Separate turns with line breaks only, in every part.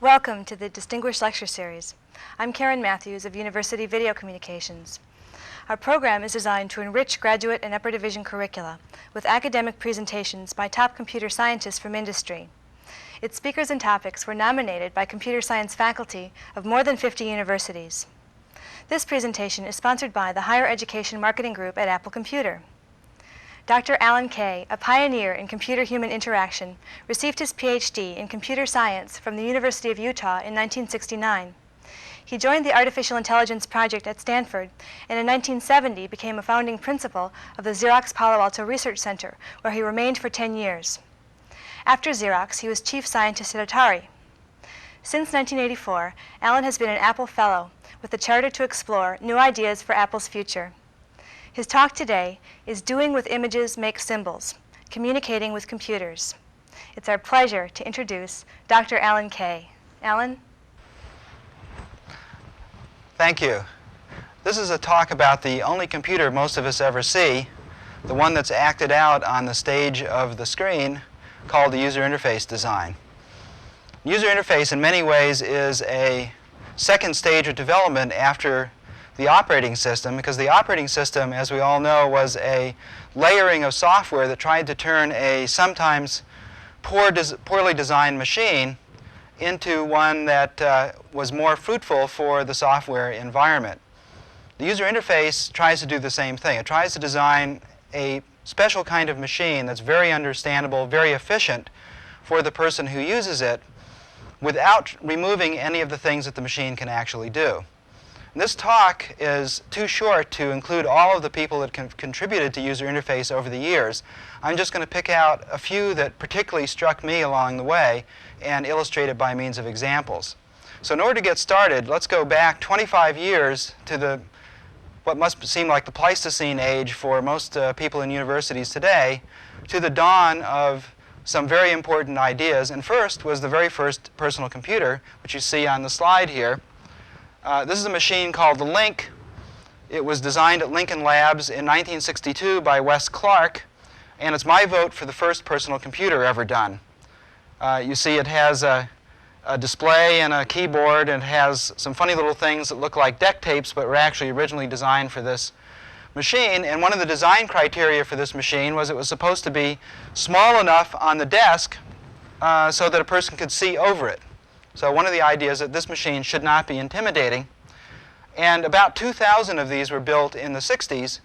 Welcome to the Distinguished Lecture Series. I'm Karen Matthews of University Video Communications. Our program is designed to enrich graduate and upper division curricula with academic presentations by top computer scientists from industry. Its speakers and topics were nominated by computer science faculty of more than 50 universities. This presentation is sponsored by the Higher Education Marketing Group at Apple Computer. Dr. Alan Kay, a pioneer in computer-human interaction, received his PhD in computer science from the University of Utah in 1969. He joined the Artificial Intelligence Project at Stanford, and in 1970 became a founding principal of the Xerox Palo Alto Research Center, where he remained for 10 years. After Xerox, he was chief scientist at Atari. Since 1984, Alan has been an Apple Fellow with the charter to explore new ideas for Apple's future. His talk today is Doing with Images Make Symbols, Communicating with Computers. It's our pleasure to introduce Dr. Alan Kay. Alan?
Thank you. This is a talk about the only computer most of us ever see, the one that's acted out on the stage of the screen, called the user interface design. User interface in many ways is a second stage of development after the operating system, because the operating system, as we all know, was a layering of software that tried to turn a sometimes poorly designed machine into one that was more fruitful for the software environment. The user interface tries to do the same thing. It tries to design a special kind of machine that's very understandable, very efficient for the person who uses it without removing any of the things that the machine can actually do. This talk is too short to include all of the people that contributed to user interface over the years. I'm just going to pick out a few that particularly struck me along the way and illustrate it by means of examples. So in order to get started, let's go back 25 years to what must seem like the Pleistocene age for most people in universities today, to the dawn of some very important ideas. And first was the very first personal computer, which you see on the slide here. This is a machine called the Link. It was designed at Lincoln Labs in 1962 by Wes Clark, and it's my vote for the first personal computer ever done. You see it has a display and a keyboard, and it has some funny little things that look like deck tapes, but were actually originally designed for this machine. And one of the design criteria for this machine was it was supposed to be small enough on the desk so that a person could see over it. So one of the ideas is that this machine should not be intimidating. And about 2,000 of these were built in the 60s,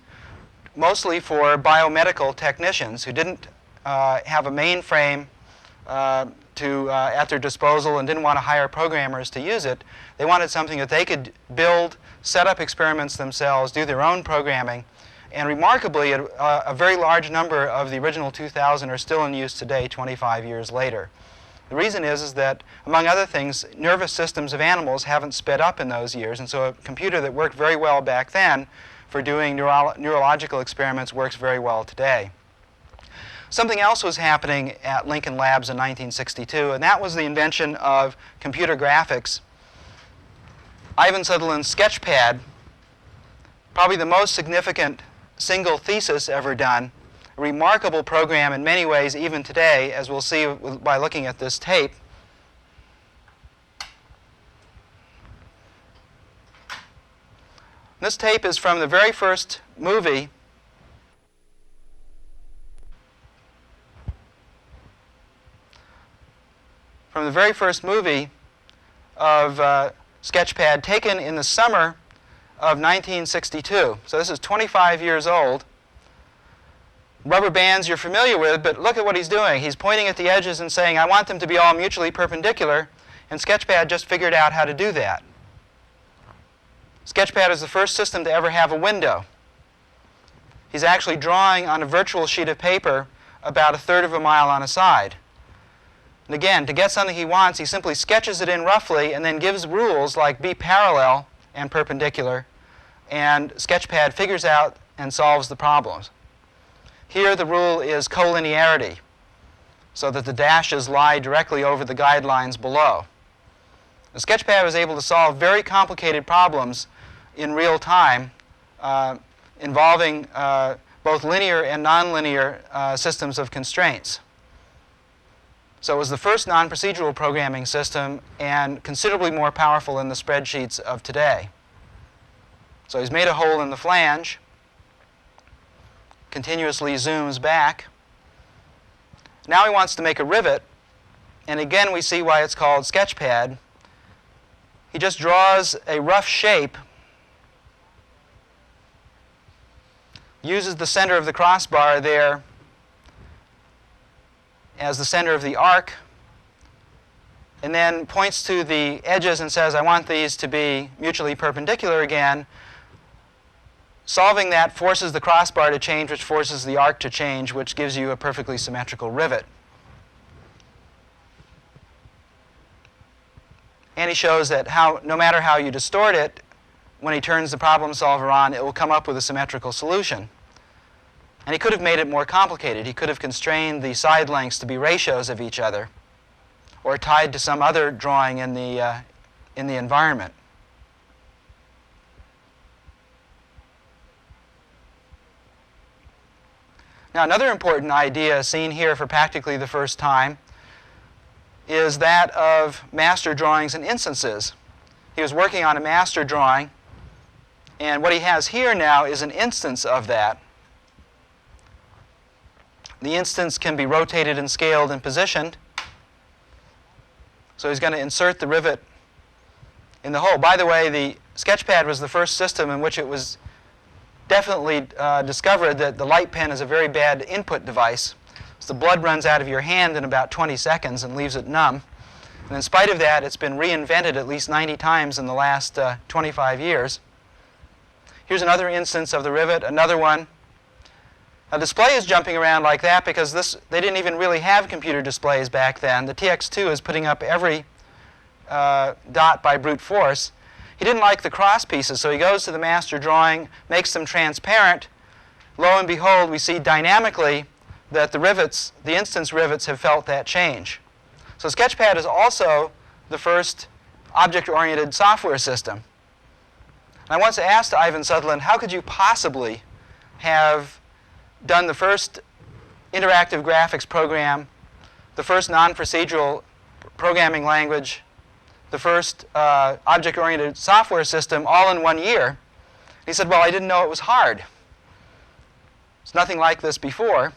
mostly for biomedical technicians who didn't have a mainframe at their disposal and didn't want to hire programmers to use it. They wanted something that they could build, set up experiments themselves, do their own programming. And remarkably, a very large number of the original 2,000 are still in use today, 25 years later. The reason is that, among other things, nervous systems of animals haven't sped up in those years, and so a computer that worked very well back then for doing neurological experiments works very well today. Something else was happening at Lincoln Labs in 1962, and that was the invention of computer graphics. Ivan Sutherland's Sketchpad, probably the most significant single thesis ever done, a remarkable program in many ways even today, as we'll see by looking at this tape. This tape is from the very first movie of Sketchpad, taken in the summer of 1962. So this is 25 years old. Rubber bands you're familiar with, but look at what he's doing. He's pointing at the edges and saying, I want them to be all mutually perpendicular, and Sketchpad just figured out how to do that. Sketchpad is the first system to ever have a window. He's actually drawing on a virtual sheet of paper about 1/3 of a mile on a side. And again, to get something he wants, he simply sketches it in roughly and then gives rules like be parallel and perpendicular, and Sketchpad figures out and solves the problems. Here the rule is collinearity, so that the dashes lie directly over the guidelines below. The Sketchpad was able to solve very complicated problems in real time involving both linear and nonlinear systems of constraints. So it was the first non-procedural programming system and considerably more powerful than the spreadsheets of today. So he's made a hole in the flange, continuously zooms back. Now he wants to make a rivet, and again we see why it's called Sketchpad. He just draws a rough shape, uses the center of the crossbar there as the center of the arc, and then points to the edges and says, I want these to be mutually perpendicular again. Solving that forces the crossbar to change, which forces the arc to change, which gives you a perfectly symmetrical rivet. And he shows that no matter how you distort it, when he turns the problem solver on, it will come up with a symmetrical solution. And he could have made it more complicated. He could have constrained the side lengths to be ratios of each other, or tied to some other drawing in the environment. Now, another important idea seen here for practically the first time is that of master drawings and instances. He was working on a master drawing, and what he has here now is an instance of that. The instance can be rotated and scaled and positioned. So he's going to insert the rivet in the hole. By the way, the Sketchpad was the first system in which it was definitely discovered that the light pen is a very bad input device. So the blood runs out of your hand in about 20 seconds and leaves it numb. And in spite of that, it's been reinvented at least 90 times in the last 25 years. Here's another instance of the rivet, another one. A display is jumping around like that because they didn't even really have computer displays back then. The TX2 is putting up every dot by brute force. He didn't like the cross pieces, so he goes to the master drawing, makes them transparent. Lo and behold, we see dynamically that the instance rivets have felt that change. So Sketchpad is also the first object-oriented software system. And I once asked Ivan Sutherland, how could you possibly have done the first interactive graphics program, the first non-procedural programming language, the first object-oriented software system all in 1 year? He said, well, I didn't know it was hard. It's nothing like this before.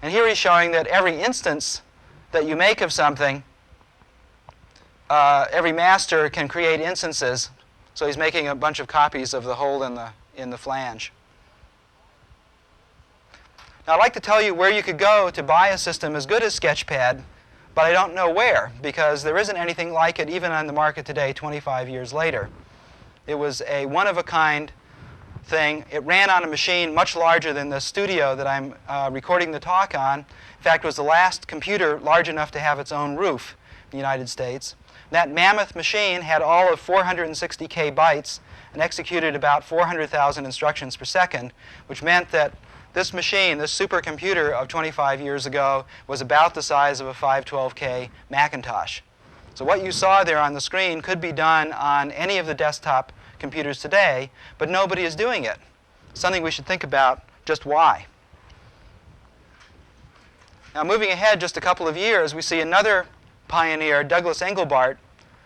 And here he's showing that every instance that you make of something, every master can create instances. So he's making a bunch of copies of the hole in the flange. Now, I'd like to tell you where you could go to buy a system as good as Sketchpad, but I don't know where, because there isn't anything like it even on the market today 25 years later. It was a one-of-a-kind thing. It ran on a machine much larger than the studio that I'm recording the talk on. In fact, it was the last computer large enough to have its own roof in the United States. That mammoth machine had all of 460K bytes and executed about 400,000 instructions per second, which meant that this machine, this supercomputer of 25 years ago, was about the size of a 512K Macintosh. So what you saw there on the screen could be done on any of the desktop computers today, but nobody is doing it. Something we should think about just why. Now, moving ahead just a couple of years, we see another pioneer, Douglas Engelbart,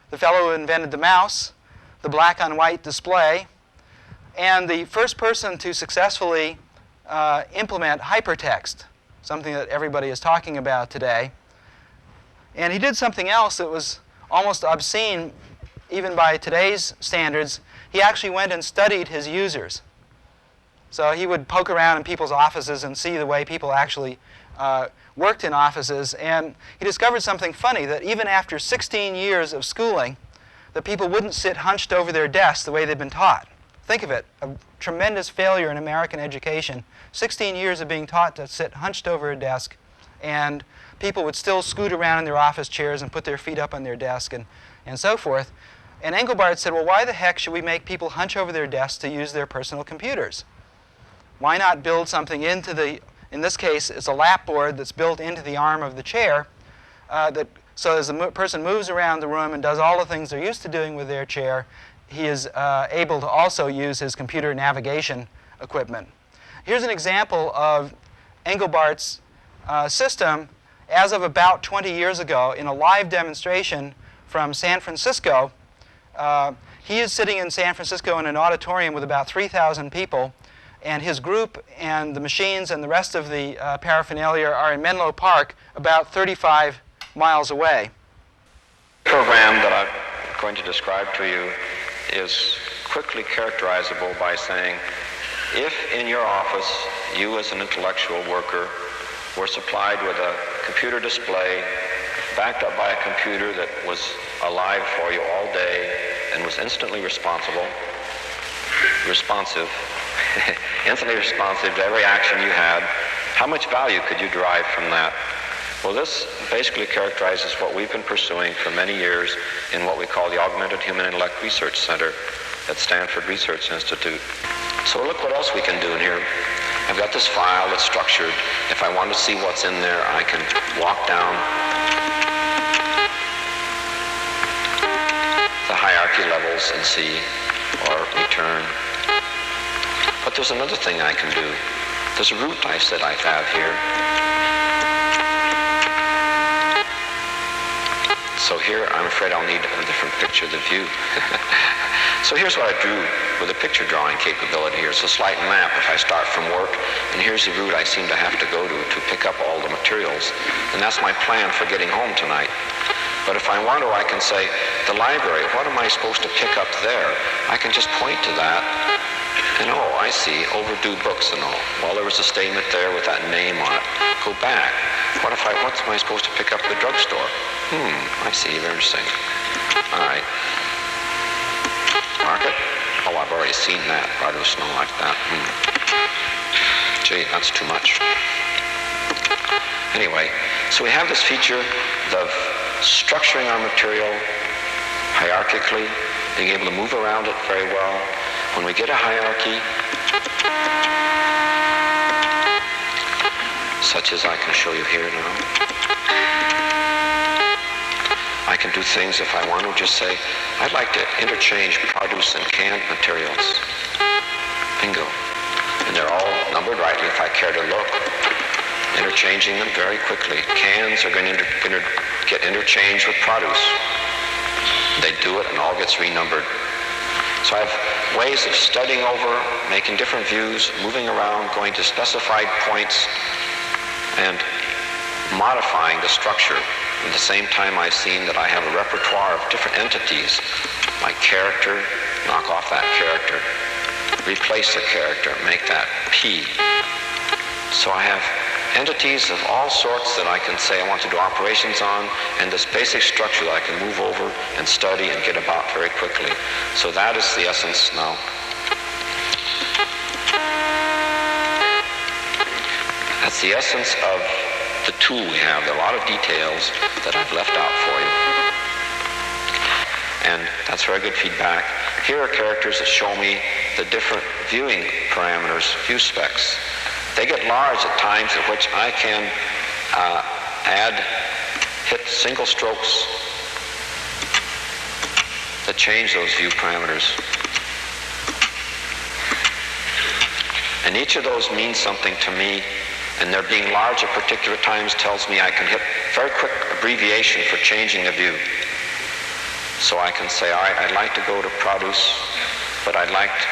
the fellow who invented the mouse, the black-on-white display, and the first person to successfully implement hypertext, something that everybody is talking about today. And he did something else that was almost obscene even by today's standards. He actually went and studied his users. So he would poke around in people's offices and see the way people actually worked in offices. And he discovered something funny, that even after 16 years of schooling, that people wouldn't sit hunched over their desks the way they'd been taught. Think of it, a tremendous failure in American education. 16 years of being taught to sit hunched over a desk, and people would still scoot around in their office chairs and put their feet up on their desk and so forth. And Engelbart said, well, why the heck should we make people hunch over their desks to use their personal computers? Why not build something into the, in this case, it's a lap board that's built into the arm of the chair, so as the person moves around the room and does all the things they're used to doing with their chair, he is able to also use his computer navigation equipment. Here's an example of Engelbart's system as of about 20 years ago, in a live demonstration from San Francisco. He is sitting in San Francisco in an auditorium with about 3,000 people, and his group and the machines and the rest of the paraphernalia are in Menlo Park, about 35 miles away.
The program that I'm going to describe to you is quickly characterizable by saying, if in your office you as an intellectual worker were supplied with a computer display backed up by a computer that was alive for you all day and was instantly responsive, instantly responsive to every action you had, how much value could you derive from that? Well, this basically characterizes what we've been pursuing for many years in what we call the Augmented Human Intellect Research Center at Stanford Research Institute. So look what else we can do in here. I've got this file that's structured. If I want to see what's in there, I can walk down the hierarchy levels and see, or return. But there's another thing I can do. There's a route I said I have here. So here, I'm afraid I'll need a different picture of the view. So here's what I drew with a picture drawing capability here. It's a slight map if I start from work, and here's the route I seem to have to go to pick up all the materials. And that's my plan for getting home tonight. But if I want to, I can say, the library, what am I supposed to pick up there? I can just point to that, and oh, I see, overdue books and all. Well, there was a statement there with that name on it. Go back. What am I supposed to pick up at the drugstore? I see, very interesting. All right. Mark it. Oh, I've already seen that. Produce, no, like that. Gee, that's too much. Anyway, so we have this feature of structuring our material hierarchically, being able to move around it very well. When we get a hierarchy, such as I can show you here now, I can do things if I want to just say, I'd like to interchange produce and canned materials. Bingo. And they're all numbered rightly if I care to look. Interchanging them very quickly. Cans are going to get interchanged with produce. They do it and all gets renumbered. So I have ways of studying over, making different views, moving around, going to specified points, and modifying the structure. At the same time, I've seen that I have a repertoire of different entities. My character, knock off that character. Replace the character, make that P. So I have entities of all sorts that I can say I want to do operations on, and this basic structure that I can move over and study and get about very quickly. So that is the essence now. That's the essence of the tool we have. There are a lot of details that I've left out for you. And that's very good feedback. Here are characters that show me the different viewing parameters, view specs. They get large at times at which I can hit single strokes that change those view parameters. And each of those means something to me, and their being large at particular times tells me I can hit very quick abbreviation for changing the view. So I can say, all right, I'd like to go to produce, but I'd like to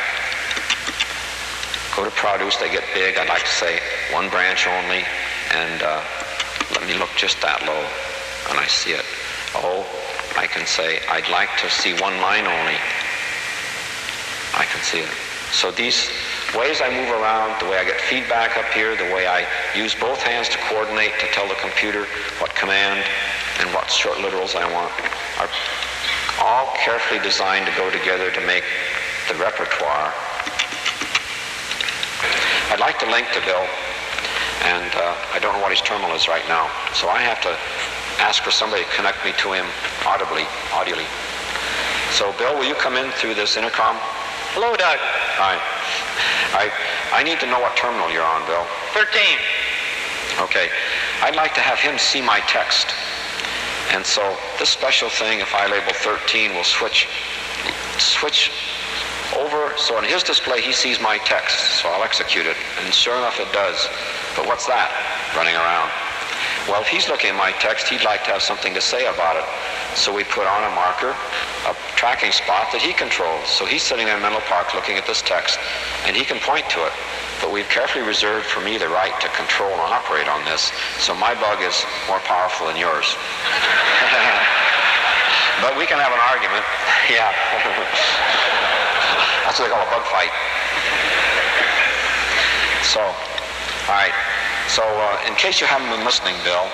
go to produce, they get big. I'd like to say one branch only, and let me look just that low, and I see it. Oh, I can say, I'd like to see one line only. I can see it. So these ways I move around, the way I get feedback up here, the way I use both hands to coordinate to tell the computer what command and what short literals I want, are all carefully designed to go together to make the repertoire. I'd like to link to Bill, and I don't know what his terminal is right now, so I have to ask for somebody to connect me to him audibly. So Bill, will you come in through this intercom?
Hello, Doug.
Hi. I need to know what terminal you're on, Bill.
13.
Okay. I'd like to have him see my text. And so this special thing, if I label 13, will switch over. So on his display, he sees my text. So I'll execute it. And sure enough, it does. But what's that running around? Well, if he's looking at my text, he'd like to have something to say about it. So we put on a marker, a tracking spot that he controls. So he's sitting in Menlo Park looking at this text, and he can point to it. But we've carefully reserved for me the right to control and operate on this, so my bug is more powerful than yours. But we can have an argument. Yeah. That's what they call a bug fight. So, all right. So in case you haven't been listening, Bill,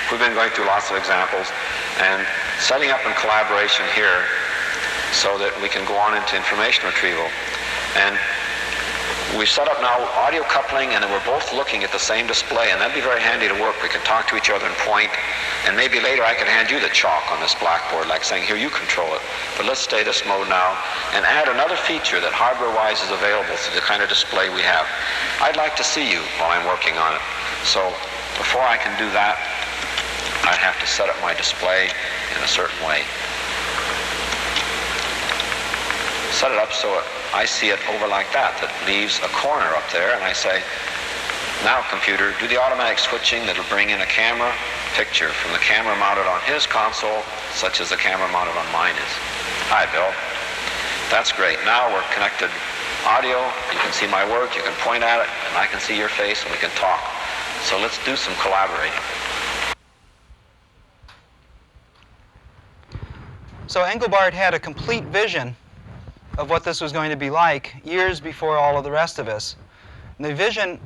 we've been going through lots of examples and setting up in collaboration here so that we can go on into information retrieval. And we've set up now audio coupling, and then we're both looking at the same display, and that'd be very handy to work. We can talk to each other and point, and maybe later I can hand you the chalk on this blackboard, like saying, here, you control it. But let's stay this mode now and add another feature that hardware-wise is available through the kind of display we have. I'd like to see you while I'm working on it. So before I can do that, I'd have to set up my display in a certain way. Set it up so I see it over like that leaves a corner up there, and I say, now computer, do the automatic switching that'll bring in a camera picture from the camera mounted on his console, such as the camera mounted on mine is. Hi, Bill. That's great. Now we're connected audio. You can see my work, you can point at it, and I can see your face, and we can talk. So let's do some collaborating.
So Engelbart had a complete vision of what this was going to be like years before all of the rest of us. And the vision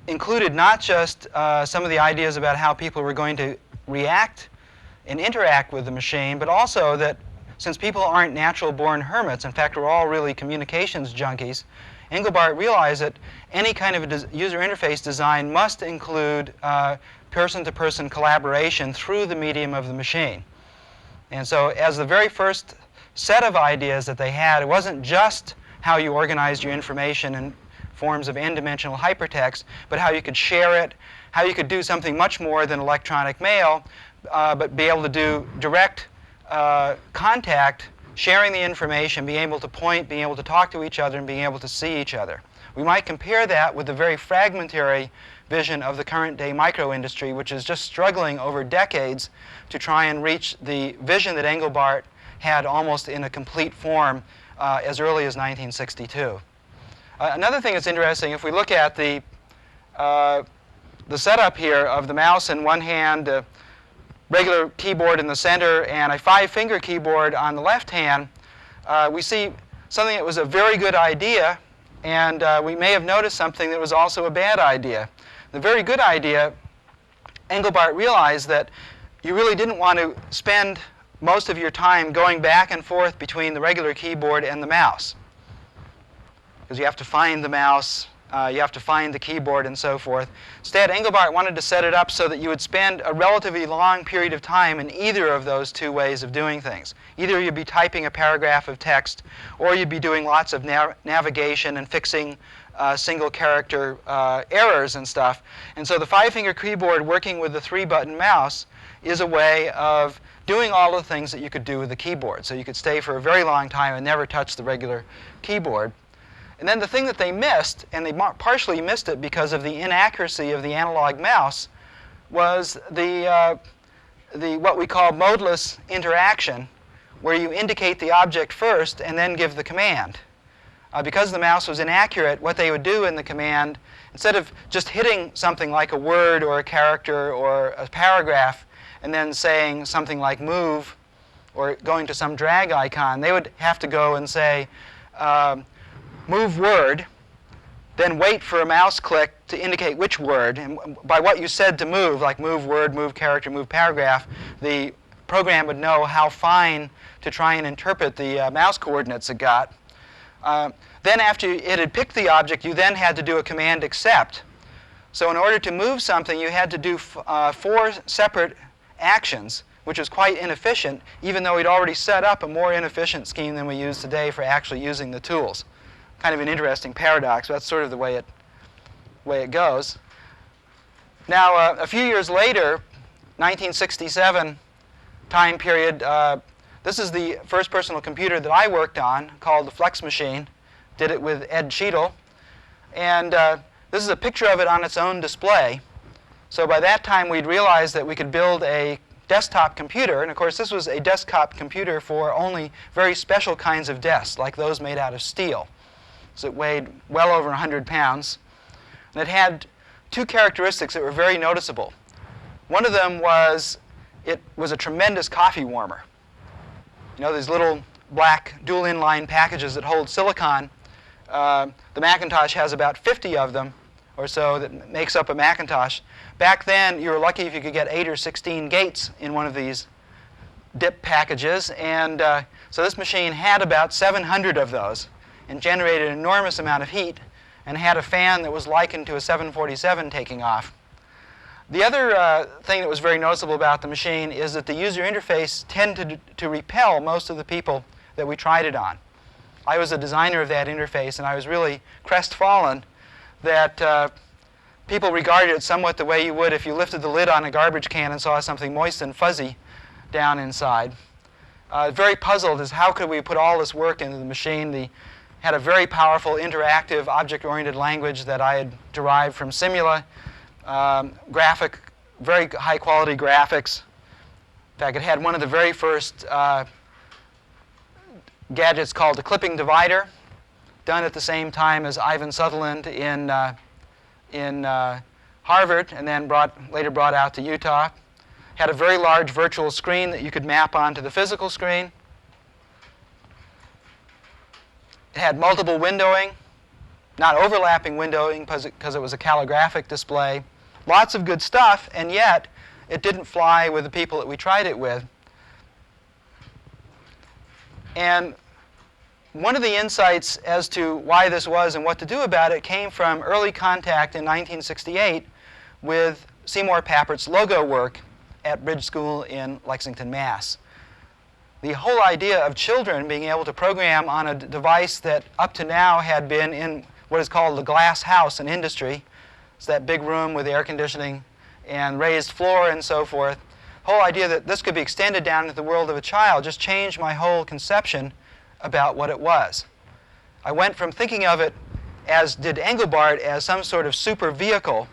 included not just some of the ideas about how people were going to react and interact with the machine, but also that since people aren't natural-born hermits, in fact, we're all really communications junkies, Engelbart realized that any kind of a user interface design must include person-to-person collaboration through the medium of the machine. And so as the very first set of ideas that they had, it wasn't just how you organized your information in forms of n-dimensional hypertext, but how you could share it, how you could do something much more than electronic mail, but be able to do direct contact, sharing the information, being able to point, being able to talk to each other, and being able to see each other. We might compare that with the very fragmentary vision of the current day micro industry, which is just struggling over decades to try and reach the vision that Engelbart had almost in a complete form as early as 1962. Another thing that's interesting, if we look at the setup here of the mouse in one hand, a regular keyboard in the center, and a 5-finger keyboard on the left hand, we see something that was a very good idea, and we may have noticed something that was also a bad idea. The very good idea, Engelbart realized that you really didn't want to spend most of your time going back and forth between the regular keyboard and the mouse, because you have to find the mouse, you have to find the keyboard, and so forth. Instead, Engelbart wanted to set it up so that you would spend a relatively long period of time in either of those two ways of doing things. Either you'd be typing a paragraph of text, or you'd be doing lots of navigation and fixing single character errors and stuff. And so the 5-finger keyboard working with the 3-button mouse is a way of doing all the things that you could do with the keyboard. So you could stay for a very long time and never touch the regular keyboard. And then the thing that they missed, and they partially missed it because of the inaccuracy of the analog mouse, was the what we call modeless interaction, where you indicate the object first and then give the command. Because the mouse was inaccurate, what they would do in the command, instead of just hitting something like a word or a character or a paragraph and then saying something like move or going to some drag icon, they would have to go and say move word, then wait for a mouse click to indicate which word. And by what you said to move, like move word, move character, move paragraph, the program would know how fine to try and interpret the mouse coordinates it got. Then after it had picked the object, you then had to do a command accept. So in order to move something, you had to do 4 separate actions, which was quite inefficient, even though we'd already set up a more inefficient scheme than we use today for actually using the tools. Kind of an interesting paradox, but that's sort of the way it goes. Now, a few years later, 1967 time period, this is the first personal computer that I worked on, called the Flex Machine. Did it with Ed Cheadle. And this is a picture of it on its own display. So by that time, we'd realized that we could build a desktop computer. And of course, this was a desktop computer for only very special kinds of desks, like those made out of steel. So it weighed well over 100 pounds. And it had two characteristics that were very noticeable. One of them was it was a tremendous coffee warmer. You know, these little black dual inline packages that hold silicon. The Macintosh has about 50 of them or so that makes up a Macintosh. Back then, you were lucky if you could get 8 or 16 gates in one of these DIP packages. And so this machine had about 700 of those and generated an enormous amount of heat and had a fan that was likened to a 747 taking off. The other thing that was very noticeable about the machine is that the user interface tended to repel most of the people that we tried it on. I was a designer of that interface, and I was really crestfallen that people regarded it somewhat the way you would if you lifted the lid on a garbage can and saw something moist and fuzzy down inside. Very puzzled as how could we put all this work into the machine. Had a very powerful interactive object-oriented language that I had derived from Simula. Very high-quality graphics. In fact, it had one of the very first gadgets called the clipping divider, done at the same time as Ivan Sutherland in Harvard, and then later brought out to Utah. Had a very large virtual screen that you could map onto the physical screen. It had multiple windowing, not overlapping windowing because it was a calligraphic display. Lots of good stuff, and yet it didn't fly with the people that we tried it with. And one of the insights as to why this was and what to do about it came from early contact in 1968 with Seymour Papert's logo work at Bridge School in Lexington, Mass. The whole idea of children being able to program on a device that up to now had been in what is called the glass house in industry. It's that big room with air conditioning and raised floor and so forth. The whole idea that this could be extended down into the world of a child just changed my whole conception about what it was. I went from thinking of it, as did Engelbart, as some sort of super vehicle,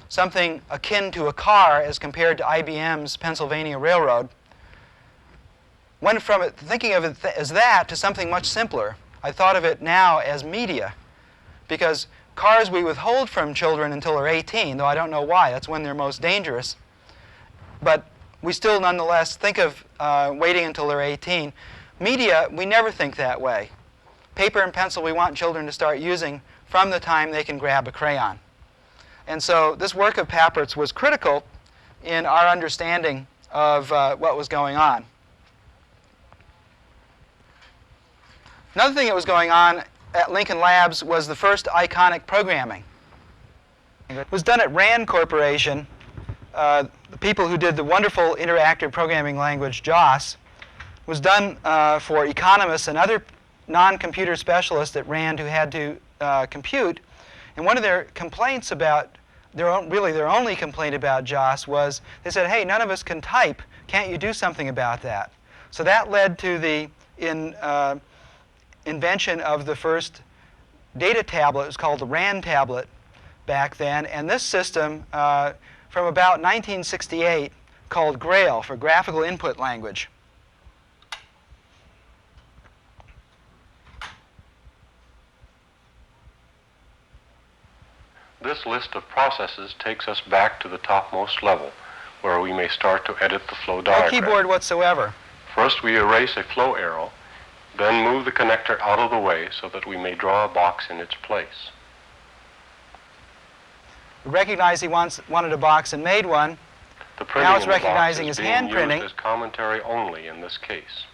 something akin to a car as compared to IBM's Pennsylvania Railroad. Went from it, thinking of it as that to something much simpler. I thought of it now as media, because cars we withhold from children until they're 18, though I don't know why. That's when they're most dangerous. But we still nonetheless think of waiting until they're 18. Media, we never think that way. Paper and pencil we want children to start using from the time they can grab a crayon. And so this work of Papert's was critical in our understanding of what was going on. Another thing that was going on at Lincoln Labs was the first iconic programming. It was done at RAND Corporation. The people who did the wonderful interactive programming language JOS was done for economists and other non-computer specialists at RAND who had to compute. And one of their complaints about, their only complaint about JOS was they said, hey, none of us can type. Can't you do something about that? So that led to the invention of the first data tablet. It was called the RAND tablet back then. And this system, from about 1968, called GRAIL, for Graphical Input Language.
This list of processes takes us back to the topmost level, where we may start to edit the flow diagram.
No keyboard whatsoever.
First, we erase a flow arrow, then move the connector out of the way so that we may draw a box in its place.
We recognized he wanted a box and made one.
The printing
Now it's
in the box
recognizing
is
his
being
hand
used
printing.
as commentary only in this case.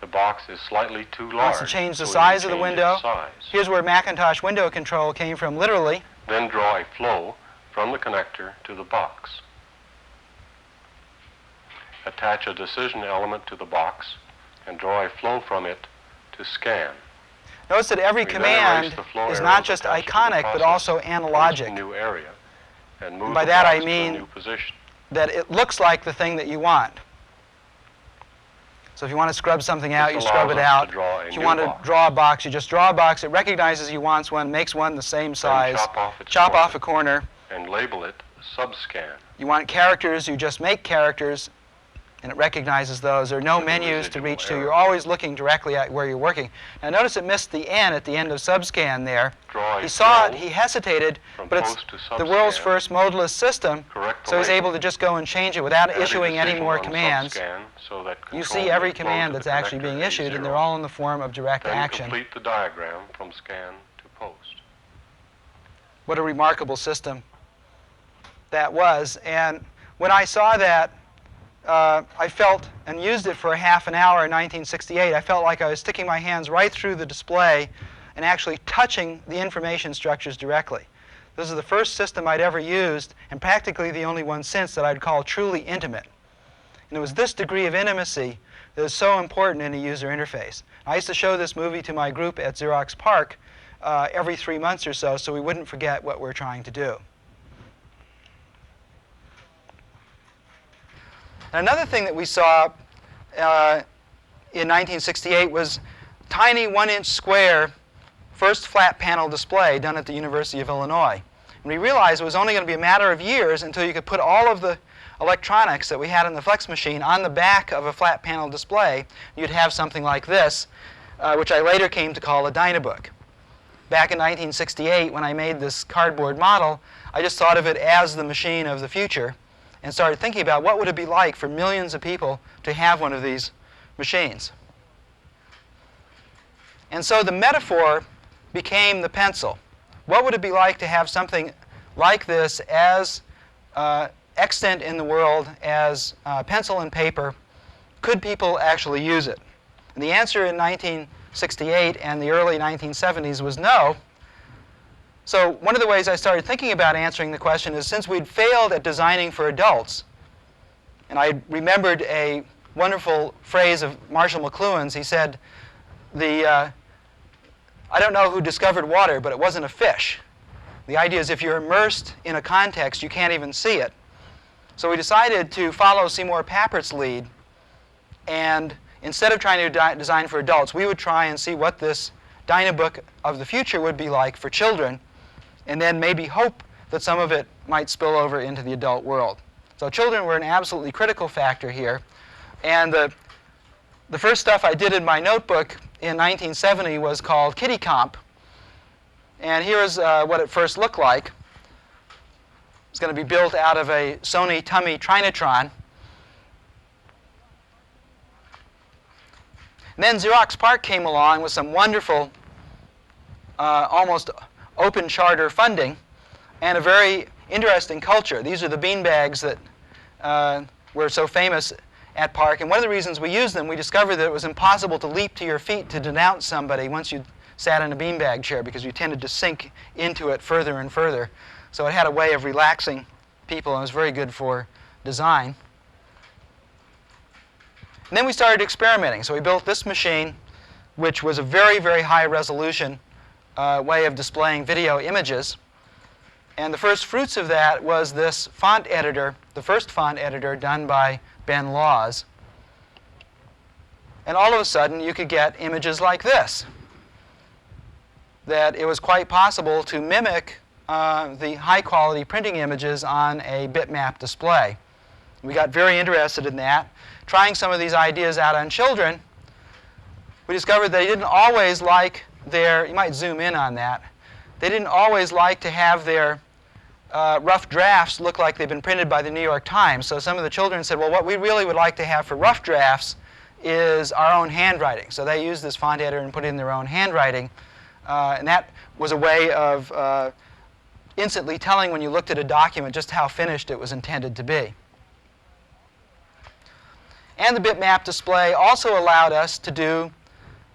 The box is slightly too large.
Wants to change the
so we
size of the
change
window.
its size.
Here's where Macintosh window control came from, literally.
Then draw a flow from the connector to the box. Attach a decision element to the box and draw a flow from it to scan.
Notice that every
We then
command
erase the flow
is
arrows
not just
attached to the
iconic, but
process,
also
place
analogic.
a new area, and move
By
the
that I
box to a
mean
new position.
that it looks like the thing that you want. So if you want to scrub something out, you
This
scrub
allows
it
us
out.
to draw a
If you
new
want to
box.
draw a box, you just draw a box. It recognizes you want one, makes one the same size.
chop off its
Chop
corner.
off a corner.
And label it subscan.
You want characters, you just make characters, and it recognizes those. There are no
With a
menus to
residual
reach to.
error.
You're always looking directly at where you're working. Now notice it missed the N at the end of subscan there.
Draw a
He saw it,
flow
he hesitated,
from
but it's
post to
the world's
subscan.
first modalist system,
Correct the
so he's
label.
able to just go and change it without
Add a
issuing any
decision
more
on
commands.
subscan so that
You
control
see every
will flow
command
to
that's
the
actually
connector
being issued, and
A0.
they're all in the form of direct
Then
action.
complete the diagram from scan to post.
What a remarkable system that was. And when I saw that, I felt, and used it for a half an hour in 1968, I felt like I was sticking my hands right through the display and actually touching the information structures directly. This is the first system I'd ever used, and practically the only one since that I'd call truly intimate. And it was this degree of intimacy that is so important in a user interface. I used to show this movie to my group at Xerox PARC every 3 months or so we wouldn't forget what we're trying to do. Another thing that we saw in 1968 was tiny 1-inch square first flat panel display done at the University of Illinois. And we realized it was only going to be a matter of years until you could put all of the electronics that we had in the flex machine on the back of a flat panel display. You'd have something like this, which I later came to call a Dynabook. Back in 1968, when I made this cardboard model, I just thought of it as the machine of the future and started thinking about what would it be like for millions of people to have one of these machines. And so the metaphor became the pencil. What would it be like to have something like this as extant in the world as pencil and paper? Could people actually use it? And the answer in 1968 and the early 1970s was no. So one of the ways I started thinking about answering the question is, since we'd failed at designing for adults, and I remembered a wonderful phrase of Marshall McLuhan's. He said, I don't know who discovered water, but it wasn't a fish. The idea is if you're immersed in a context, you can't even see it. So we decided to follow Seymour Papert's lead, and instead of trying to design for adults, we would try and see what this Dynabook of the future would be like for children, and then maybe hope that some of it might spill over into the adult world. So children were an absolutely critical factor here. And the first stuff I did in my notebook in 1970 was called Kitty Comp. And here's what it first looked like. It's going to be built out of a Sony Tummy Trinitron. And then Xerox PARC came along with some wonderful, almost open charter funding and a very interesting culture. These are the beanbags that were so famous at PARC. And one of the reasons we used them, we discovered that it was impossible to leap to your feet to denounce somebody once you sat in a beanbag chair because you tended to sink into it further and further. So it had a way of relaxing people and was very good for design. And then we started experimenting. So we built this machine, which was a very, very high resolution way of displaying video images. And the first fruits of that was this font editor, the first font editor done by Ben Laws. And all of a sudden, you could get images like this. That it was quite possible to mimic the high-quality printing images on a bitmap display. We got very interested in that. Trying some of these ideas out on children, we discovered they didn't always like their, you might zoom in on that, they didn't always like to have their rough drafts look like they've been printed by the New York Times. So some of the children said, well, what we really would like to have for rough drafts is our own handwriting. So they used this font editor and put in their own handwriting. And that was a way of instantly telling when you looked at a document just how finished it was intended to be. And the bitmap display also allowed us to do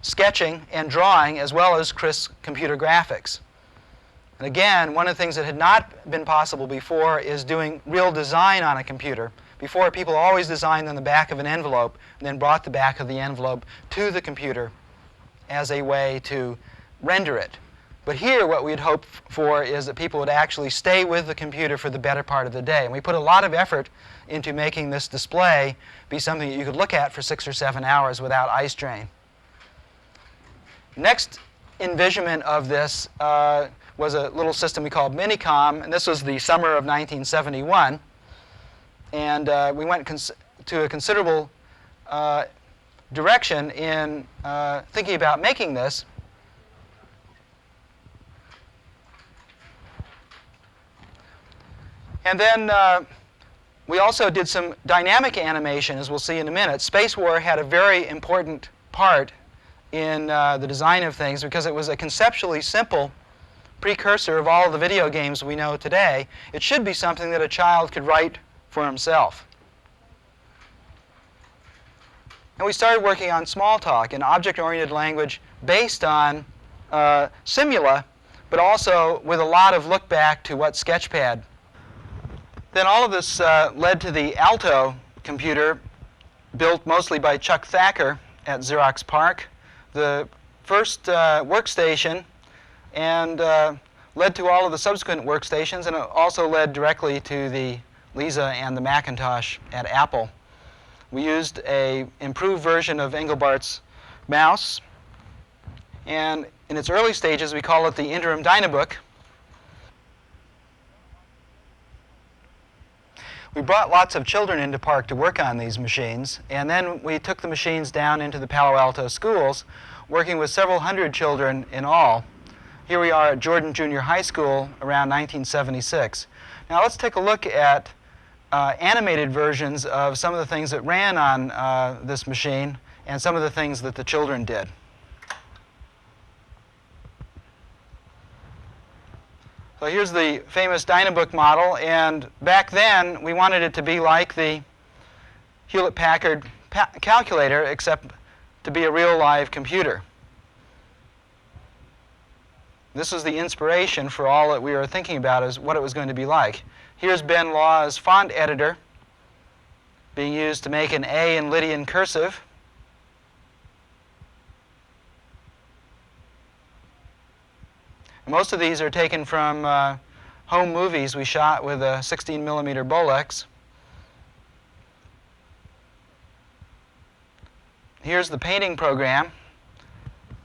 sketching and drawing as well as crisp computer graphics. And again, one of the things that had not been possible before is doing real design on a computer. Before, people always designed on the back of an envelope and then brought the back of the envelope to the computer as a way to render it. But here, what we'd hope for is that people would actually stay with the computer for the better part of the day. And we put a lot of effort into making this display be something that you could look at for 6 or 7 hours without eye strain. Next envisionment of this was a little system we called Minicom, and this was the summer of 1971. And we went to a considerable direction in thinking about making this. And then we also did some dynamic animation, as we'll see in a minute. Space War had a very important part in the design of things because it was a conceptually simple precursor of all of the video games we know today. It should be something that a child could write for himself. And we started working on Smalltalk, an object-oriented language based on Simula, but also with a lot of look back to what Sketchpad. Then all of this led to the Alto computer, built mostly by Chuck Thacker at Xerox PARC, the first workstation, and led to all of the subsequent workstations, and it also led directly to the Lisa and the Macintosh at Apple. We used an improved version of Engelbart's mouse, and in its early stages we call it the Interim Dynabook. We brought lots of children into PARC to work on these machines, and then we took the machines down into the Palo Alto schools, working with several hundred children in all. Here we are at Jordan Junior High School around 1976. Now let's take a look at animated versions of some of the things that ran on this machine and some of the things that the children did. So here's the famous Dynabook model, and back then we wanted it to be like the Hewlett-Packard calculator, except to be a real live computer. This was the inspiration for all that we were thinking about as what it was going to be like. Here's Ben Law's font editor being used to make an A in Lydian cursive. Most of these are taken from home movies we shot with a 16mm Bolex. Here's the painting program.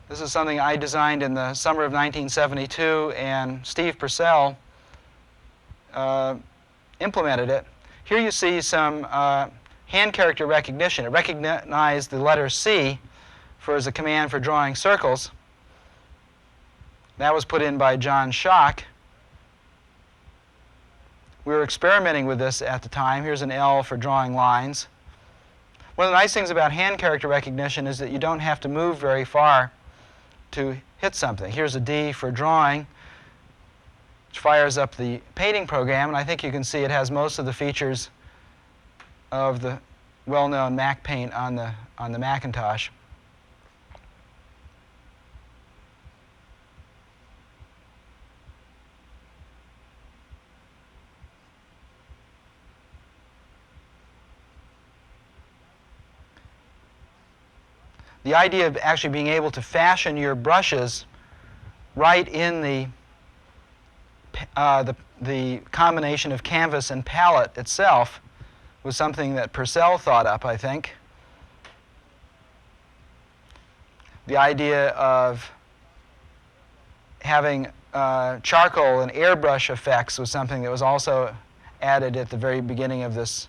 This is something I designed in the summer of 1972, and Steve Purcell implemented it. Here you see some hand character recognition. It recognized the letter C as a command for drawing circles. That was put in by John Schock. We were experimenting with this at the time. Here's an L for drawing lines. One of the nice things about hand character recognition is that you don't have to move very far to hit something. Here's a D for drawing, which fires up the painting program, and I think you can see it has most of the features of the well-known Mac Paint on the Macintosh. The idea of actually being able to fashion your brushes right in the combination of canvas and palette itself was something that Purcell thought up, I think. The idea of having charcoal and airbrush effects was something that was also added at the very beginning of this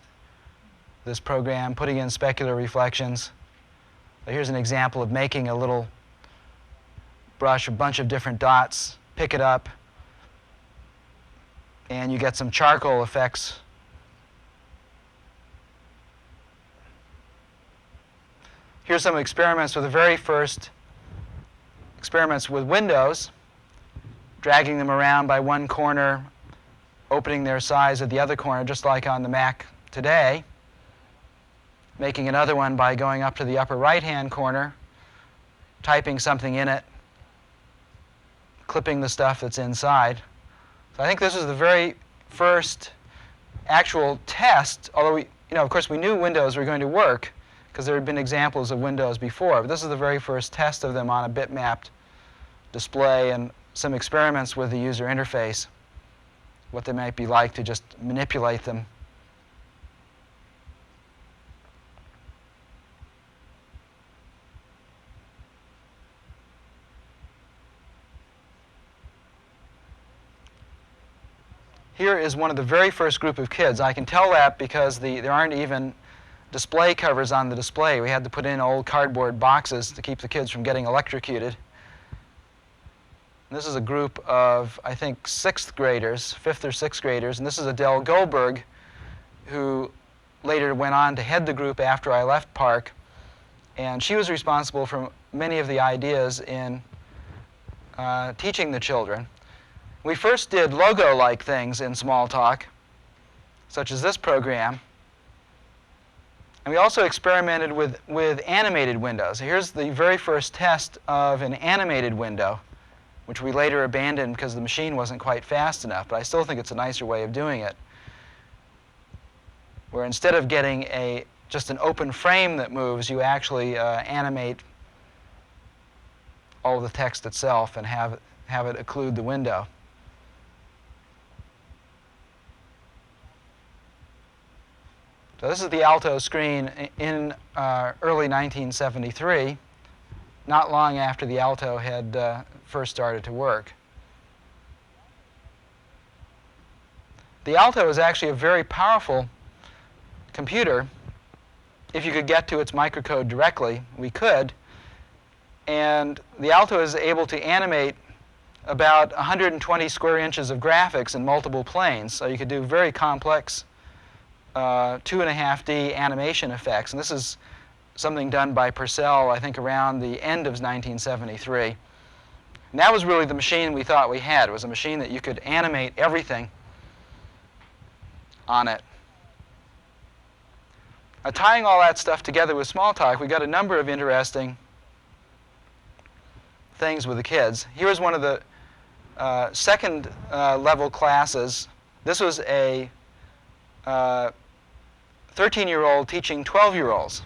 program, putting in specular reflections. Here's an example of making a little brush, a bunch of different dots, pick it up, and you get some charcoal effects. Here's some experiments with the very first experiments with windows, dragging them around by one corner, opening their size at the other corner, just like on the Mac today. Making another one by going up to the upper right-hand corner, typing something in it, clipping the stuff that's inside. So I think this is the very first actual test, although of course we knew Windows were going to work because there had been examples of Windows before, but this is the very first test of them on a bitmapped display and some experiments with the user interface, what they might be like to just manipulate them. here is one of the very first group of kids. I can tell that because there aren't even display covers on the display. We had to put in old cardboard boxes to keep the kids from getting electrocuted. And this is a group of, I think, 6th graders, 5th or 6th graders. And this is Adele Goldberg, who later went on to head the group after I left Park. And she was responsible for many of the ideas in teaching the children. We first did logo-like things in Smalltalk, such as this program. And we also experimented with animated windows. Here's the very first test of an animated window, which we later abandoned because the machine wasn't quite fast enough, but I still think it's a nicer way of doing it, where instead of getting just an open frame that moves, you actually animate all of the text itself and have it occlude the window. So this is the Alto screen in early 1973, not long after the Alto had first started to work. The Alto is actually a very powerful computer. If you could get to its microcode directly, we could. And the Alto is able to animate about 120 square inches of graphics in multiple planes. So you could do very complex 2.5D animation effects. And this is something done by Purcell, I think, around the end of 1973. And that was really the machine we thought we had. It was a machine that you could animate everything on it. Tying all that stuff together with Smalltalk, we got a number of interesting things with the kids. Here's one of the second level classes. This was a 13-year-old teaching 12-year-olds.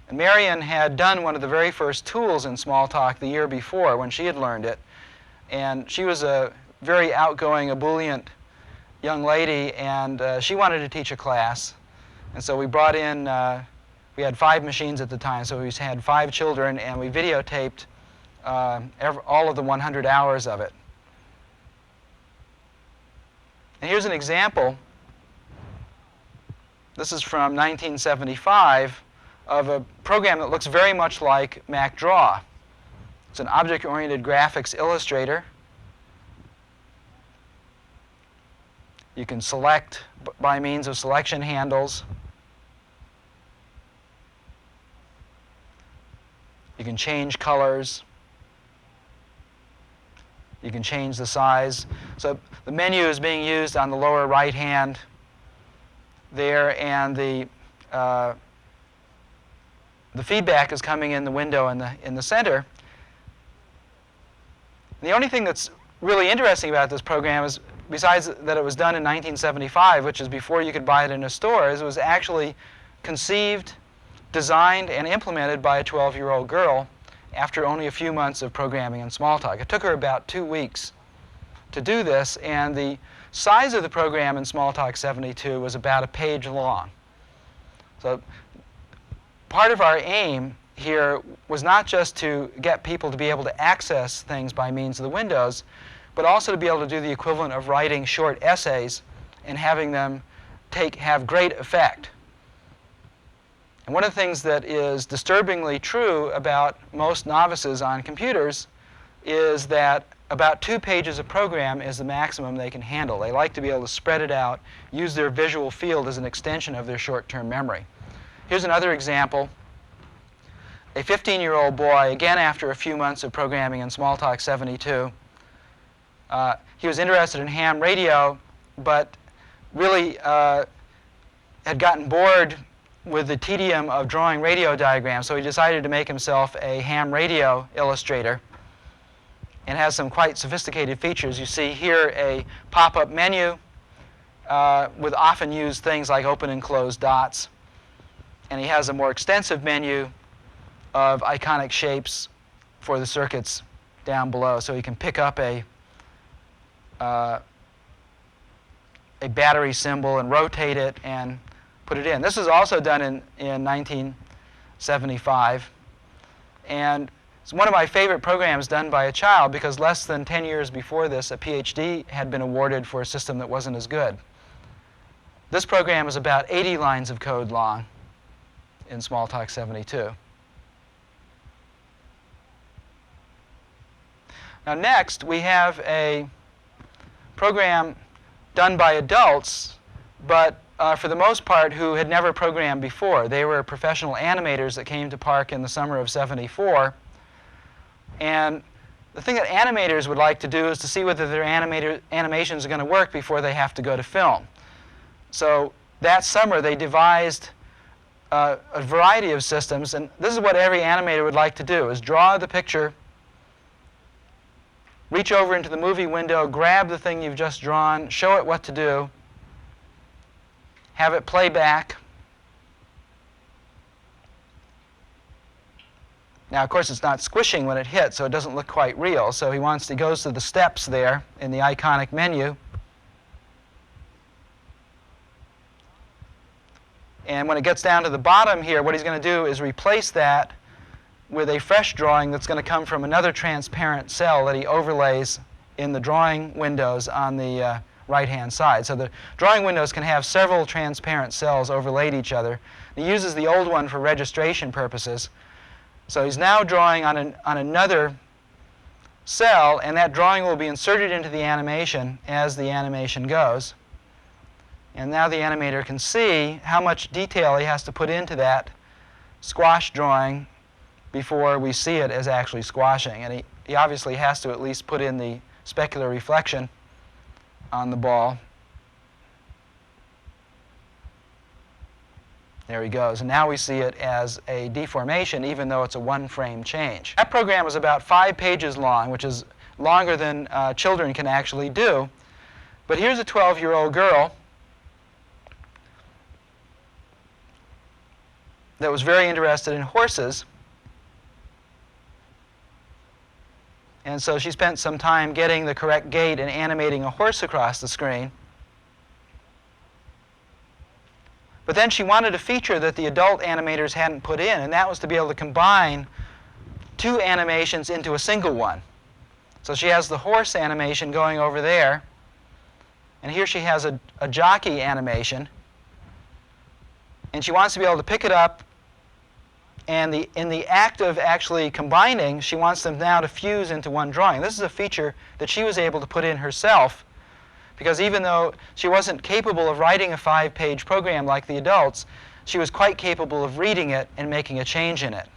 And Marion had done one of the very first tools in Smalltalk the year before when she had learned it. And she was a very outgoing, ebullient young lady, and she wanted to teach a class. And so we brought in, we had 5 machines at the time, so we had 5 children, and we videotaped all of the 100 hours of it. And here's an example. This is from 1975 of a program that looks very much like MacDraw. It's an object-oriented graphics illustrator. You can select by means of selection handles. You can change colors. You can change the size. So the menu is being used on the lower right hand there, and the feedback is coming in the window in the center. And the only thing that's really interesting about this program is, besides that it was done in 1975, which is before you could buy it in a store, is it was actually conceived, designed, and implemented by a 12-year-old girl after only a few months of programming in Smalltalk. It took her about 2 weeks to do this, and the size of the program in Smalltalk 72 was about a page long. So part of our aim here was not just to get people to be able to access things by means of the windows, but also to be able to do the equivalent of writing short essays and having them have great effect. And one of the things that is disturbingly true about most novices on computers is that about 2 pages of program is the maximum they can handle. They like to be able to spread it out, use their visual field as an extension of their short-term memory. Here's another example. A 15-year-old boy, again after a few months of programming in Smalltalk 72, he was interested in ham radio, but really had gotten bored with the tedium of drawing radio diagrams, so he decided to make himself a ham radio illustrator, and has some quite sophisticated features. You see here a pop-up menu with often used things like open and close dots, and he has a more extensive menu of iconic shapes for the circuits down below, so he can pick up a battery symbol and rotate it and put it in. This is also done in 1975. And It's one of my favorite programs done by a child because less than 10 years before this, a PhD had been awarded for a system that wasn't as good. This program is about 80 lines of code long in Smalltalk 72. Now next, we have a program done by adults, but for the most part who had never programmed before. They were professional animators that came to Park in the summer of '74. And the thing that animators would like to do is to see whether their animations are going to work before they have to go to film. So that summer they devised a variety of systems, and this is what every animator would like to do, is draw the picture, reach over into the movie window, grab the thing you've just drawn, show it what to do, have it play back. Now, of course, it's not squishing when it hits, so it doesn't look quite real. So he goes to the steps there in the iconic menu. And when it gets down to the bottom here, what he's going to do is replace that with a fresh drawing that's going to come from another transparent cell that he overlays in the drawing windows on the right-hand side. So the drawing windows can have several transparent cells overlaid each other. He uses the old one for registration purposes. So he's now drawing on another cell, and that drawing will be inserted into the animation as the animation goes. And now the animator can see how much detail he has to put into that squash drawing before we see it as actually squashing. And he obviously has to at least put in the specular reflection on the ball. There he goes. And now we see it as a deformation, even though it's a one-frame change. That program was about 5 pages long, which is longer than children can actually do. But here's a 12-year-old girl that was very interested in horses. And so she spent some time getting the correct gait and animating a horse across the screen. But then she wanted a feature that the adult animators hadn't put in, and that was to be able to combine 2 animations into a single one. So she has the horse animation going over there, and here she has a jockey animation. And she wants to be able to pick it up, and in the act of actually combining, she wants them now to fuse into one drawing. This is a feature that she was able to put in herself, because even though she wasn't capable of writing a 5-page program like the adults, she was quite capable of reading it and making a change in it.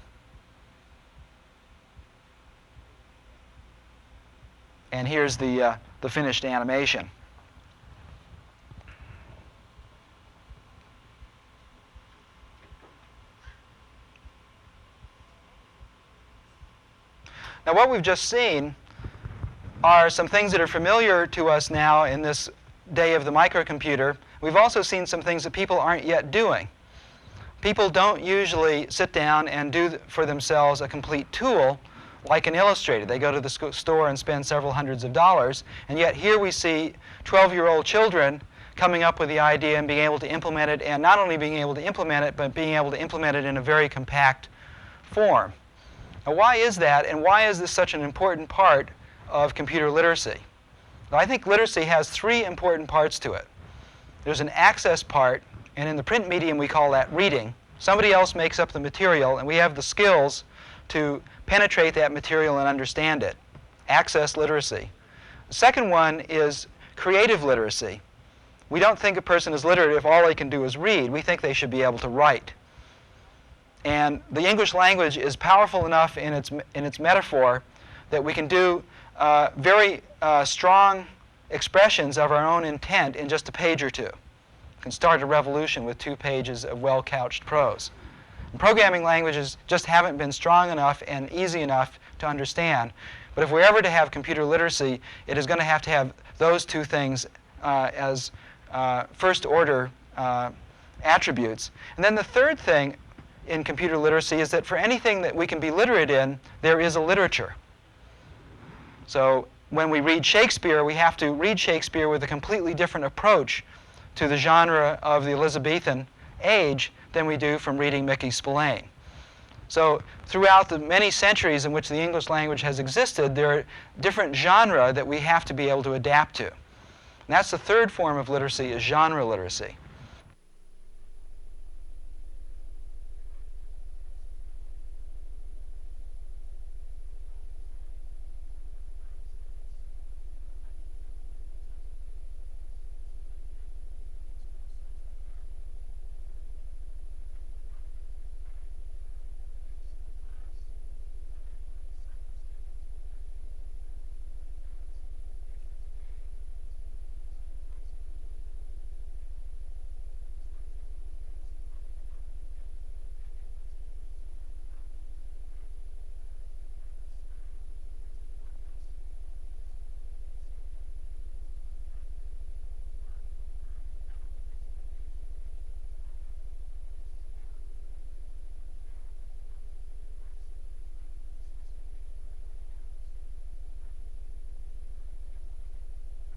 And here's the finished animation. Now, what we've just seen are some things that are familiar to us now in this day of the microcomputer. We've also seen some things that people aren't yet doing. People don't usually sit down and do for themselves a complete tool like an Illustrator. They go to the store and spend several hundreds of dollars, and yet here we see 12-year-old children coming up with the idea and being able to implement it, and not only being able to implement it, but being able to implement it in a very compact form. Now, why is that, and why is this such an important part of computer literacy? Well, I think literacy has 3 important parts to it. There's an access part, and in the print medium we call that reading. Somebody else makes up the material, and we have the skills to penetrate that material and understand it. Access literacy. The second one is creative literacy. We don't think a person is literate if all they can do is read. We think they should be able to write. And the English language is powerful enough in its metaphor that we can do very strong expressions of our own intent in just a page or 2. We can start a revolution with 2 pages of well-couched prose. And programming languages just haven't been strong enough and easy enough to understand. But if we're ever to have computer literacy, it is going to have those 2 things as first-order attributes. And then the third thing in computer literacy is that for anything that we can be literate in, there is a literature. So when we read Shakespeare, we have to read Shakespeare with a completely different approach to the genre of the Elizabethan age than we do from reading Mickey Spillane. So throughout the many centuries in which the English language has existed, there are different genera that we have to be able to adapt to. And that's the third form of literacy, is genre literacy.